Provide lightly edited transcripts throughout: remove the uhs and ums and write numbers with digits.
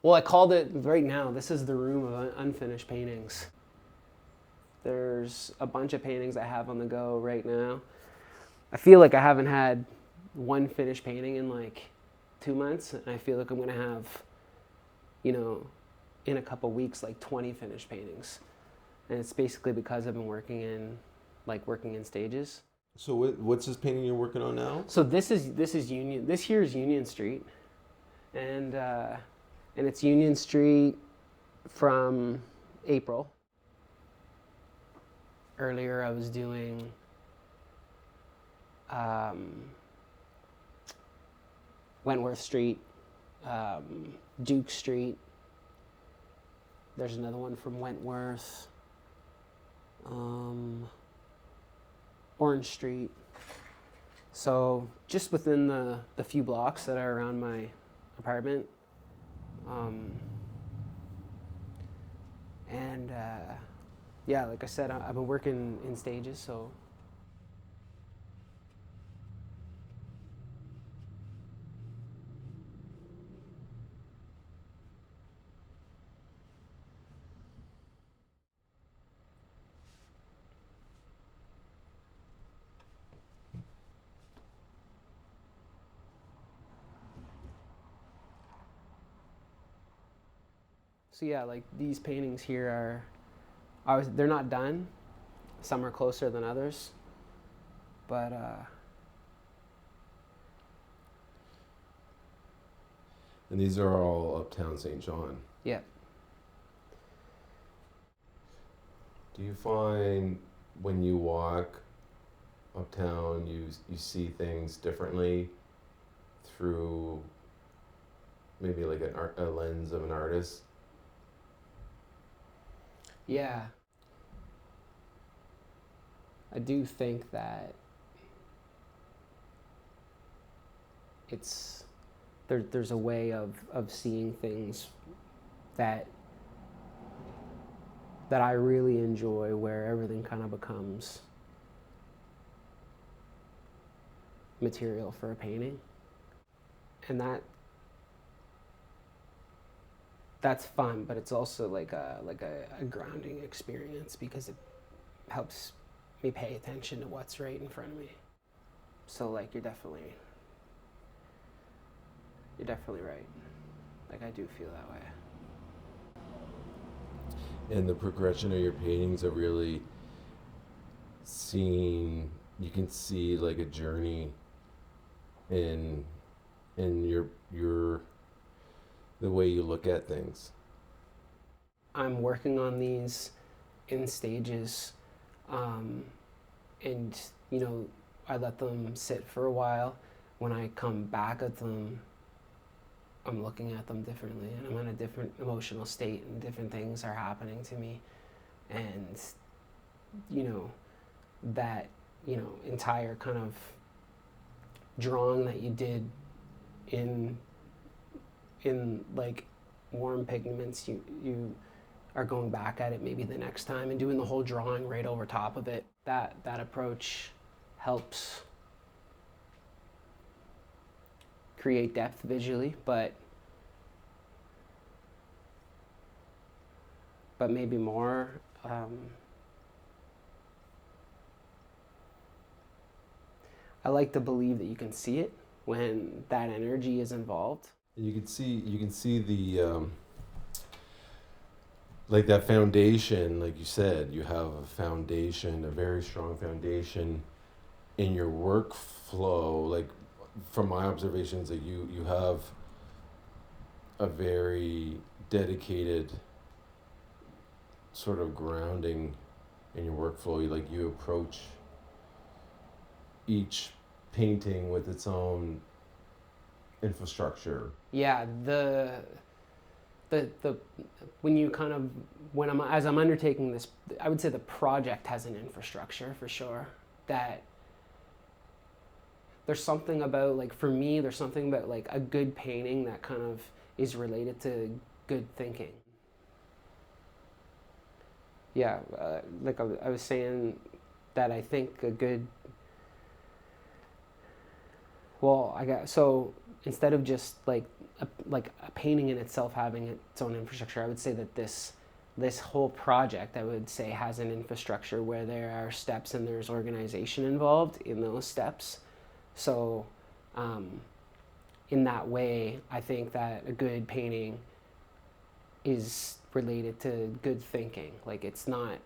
Well, I called it, right now, this is the room of unfinished paintings. There's a bunch of paintings I have on the go right now. I feel like I haven't had one finished painting in like 2 months, and I feel like I'm gonna have, you know, in a couple weeks, like 20 finished paintings. And it's basically because I've been working in stages. So what's this painting you're working on now? So this is Union. This here is Union Street, and it's Union Street from April. Earlier, I was doing Wentworth Street, Duke Street. There's another one from Wentworth. Orange Street. So just within the few blocks that are around my apartment. Yeah, like I said, I've been working in stages, so. So yeah, like these paintings here they're not done. Some are closer than others, but And these are all uptown St. John. yeah. Do you find when you walk uptown, you see things differently through maybe like a lens of an artist? Yeah. I do think that there's a way of seeing things that I really enjoy, where everything kind of becomes material for a painting. And that's fun, but it's also like a grounding experience, because it helps me pay attention to what's right in front of me. So like you're definitely right. Like I do feel that way. And the progression of your paintings are really you can see like a journey in your the way you look at things. I'm working on these in stages, and I let them sit for a while. When I come back at them, I'm looking at them differently, and I'm in a different emotional state, and different things are happening to me. And that entire kind of drawing that you did in like warm pigments, you are going back at it maybe the next time and doing the whole drawing right over top of it. That approach helps create depth visually, but maybe more I like to believe that you can see it when that energy is involved. You can see the like that foundation, like you said, you have a foundation, a very strong foundation in your workflow. Like from my observations, that you have a very dedicated sort of grounding in your workflow. You approach each painting with its own infrastructure. Yeah, when you kind of as I'm undertaking this, I would say the project has an infrastructure for sure. That there's something about, like, for me, there's something about like a good painting that kind of is related to good thinking. Yeah, like I was saying, that I think a good, well, so instead of just like a painting in itself having its own infrastructure, I would say that this whole project, I would say, has an infrastructure where there are steps and there's organization involved in those steps. So in that way, I think that a good painting is related to good thinking. Like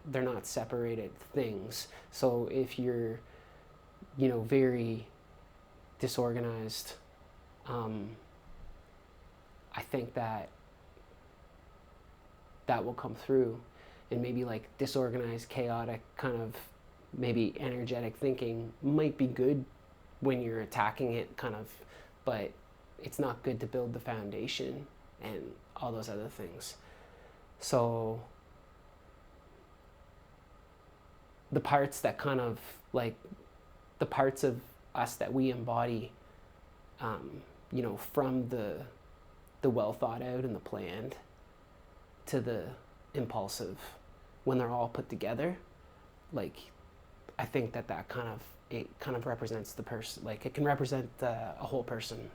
they're not separated things. So if you're, very disorganized, I think that will come through, and maybe like disorganized, chaotic, kind of maybe energetic thinking might be good when you're attacking it, kind of, but it's not good to build the foundation and all those other things. So the parts that kind of like the parts of us that we embody, from the well thought out and the planned to the impulsive, when they're all put together, like I think that kind of represents the person. Like it can represent a whole person.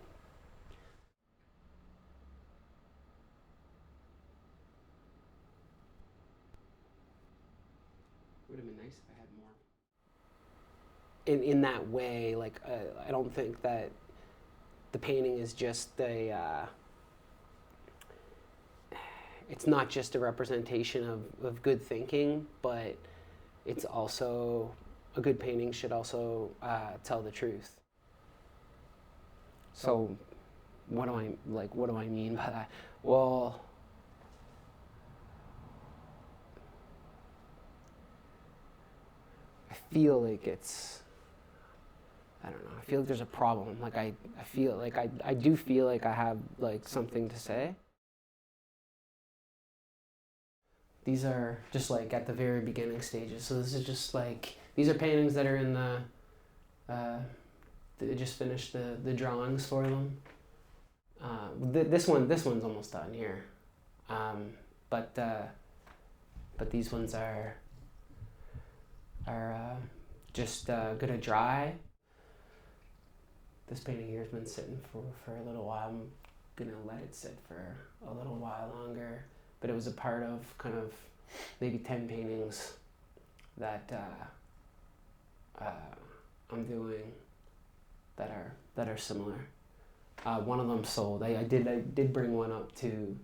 Would have been nice if I had more. In that way, like I don't think that the painting is just it's not just a representation of good thinking, but it's also, a good painting should also tell the truth. So what do I mean by that? Well, I feel like I don't know, I feel like there's a problem. Like I feel like I do feel like I have like something to say. These are just like at the very beginning stages. So this is just like, these are paintings that are in they just finished the drawings for them. This one's almost done here. But these ones are just gonna dry. This painting here has been sitting for a little while. I'm gonna let it sit for a little while longer. But it was a part of kind of maybe 10 paintings that I'm doing that are similar. One of them sold. I did bring one up to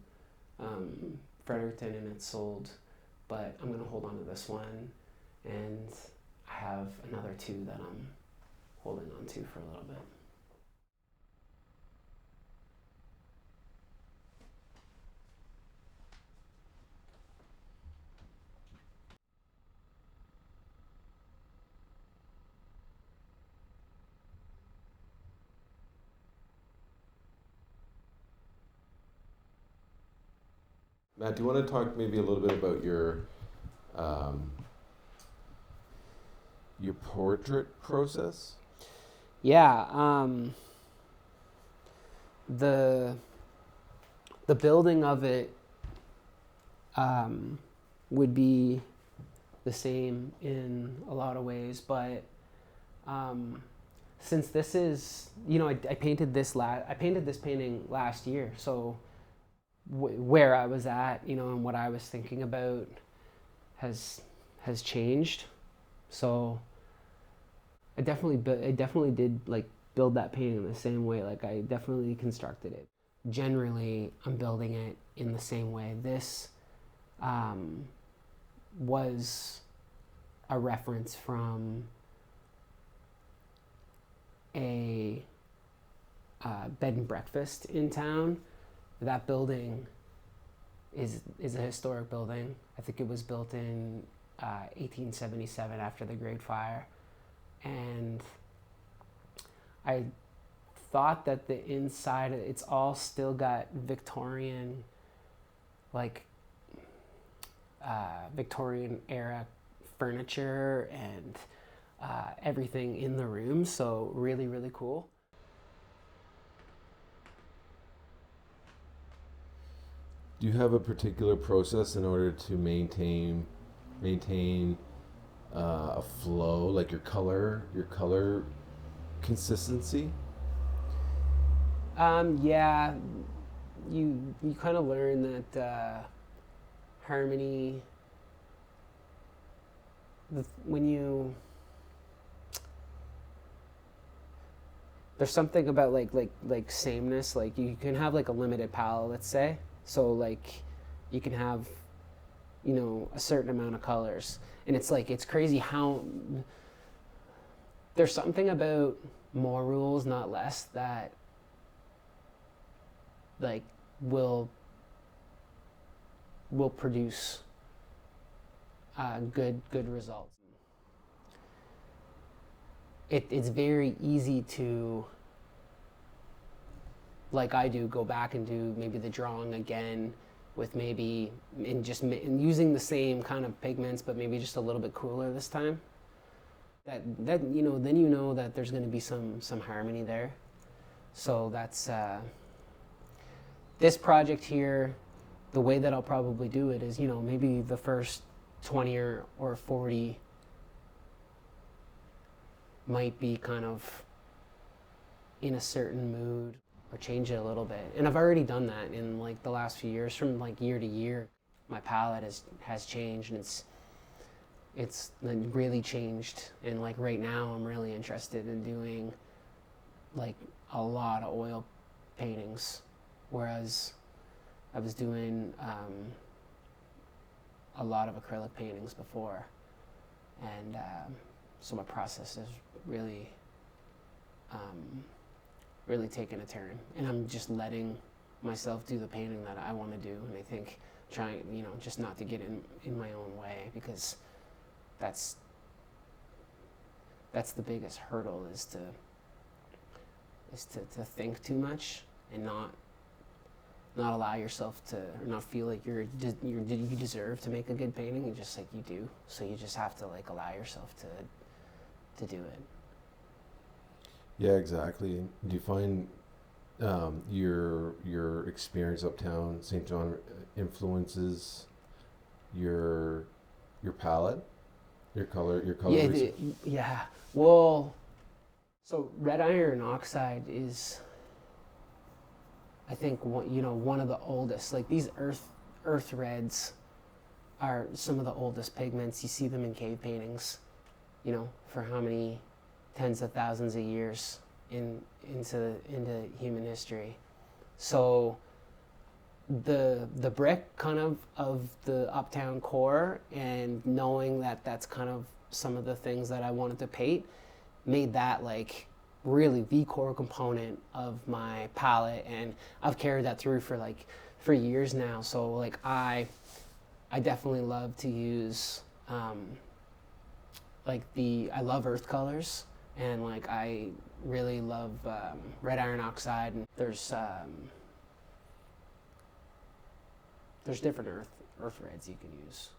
Fredericton and it sold, but I'm gonna hold on to this one, and I have another two that I'm holding on to for a little bit. Matt, do you want to talk maybe a little bit about your portrait process? Yeah, the building of it would be the same in a lot of ways, but since this is, I painted this painting last year, so where I was at, and what I was thinking about has changed. So I definitely did like build that painting in the same way. Like I definitely constructed it. Generally, I'm building it in the same way. This was a reference from a bed and breakfast in town. That building is a historic building. I think it was built in 1877 after the Great Fire. And I thought that the inside, it's all still got Victorian, like Victorian era furniture and everything in the room. So really, really cool. Do you have a particular process in order to maintain a flow, like your color consistency? Yeah, you kind of learn that harmony, when you, there's something about like sameness. Like you can have like a limited palette, let's say. So like you can have, you know, a certain amount of colors, and it's like it's crazy how there's something about more rules, not less, that like will produce good results. It's very easy to, like I do, go back and do maybe the drawing again with maybe and using the same kind of pigments, but maybe just a little bit cooler this time. That you know, then you know that there's going to be some harmony there. So that's this project here. The way that I'll probably do it is, you know, maybe the first 20 or 40 might be kind of in a certain mood, or change it a little bit. And I've already done that in like the last few years. From like year to year, my palette has changed, and it's really changed. And like right now I'm really interested in doing like a lot of oil paintings, whereas I was doing a lot of acrylic paintings before. And so my process is really really taking a turn, and I'm just letting myself do the painting that I want to do. And I think trying, you know, just not to get in my own way, because that's the biggest hurdle, is to think too much and not allow yourself to, or not feel like you deserve to make a good painting. You just, like, you do. So you just have to like allow yourself to do it. Yeah, exactly. Do you find your experience uptown St. John influences your palette, your color Yeah, research? yeah. Well, so red iron oxide is, I think, one of the oldest. Like these earth reds are some of the oldest pigments. You see them in cave paintings, you know, for how many tens of thousands of years into human history. So the brick kind of the uptown core, and knowing that that's kind of some of the things that I wanted to paint, made that like really the core component of my palette. And I've carried that through for years now. So like I definitely love to use I love earth colors, and like I really love red iron oxide. And there's different earth reds you can use.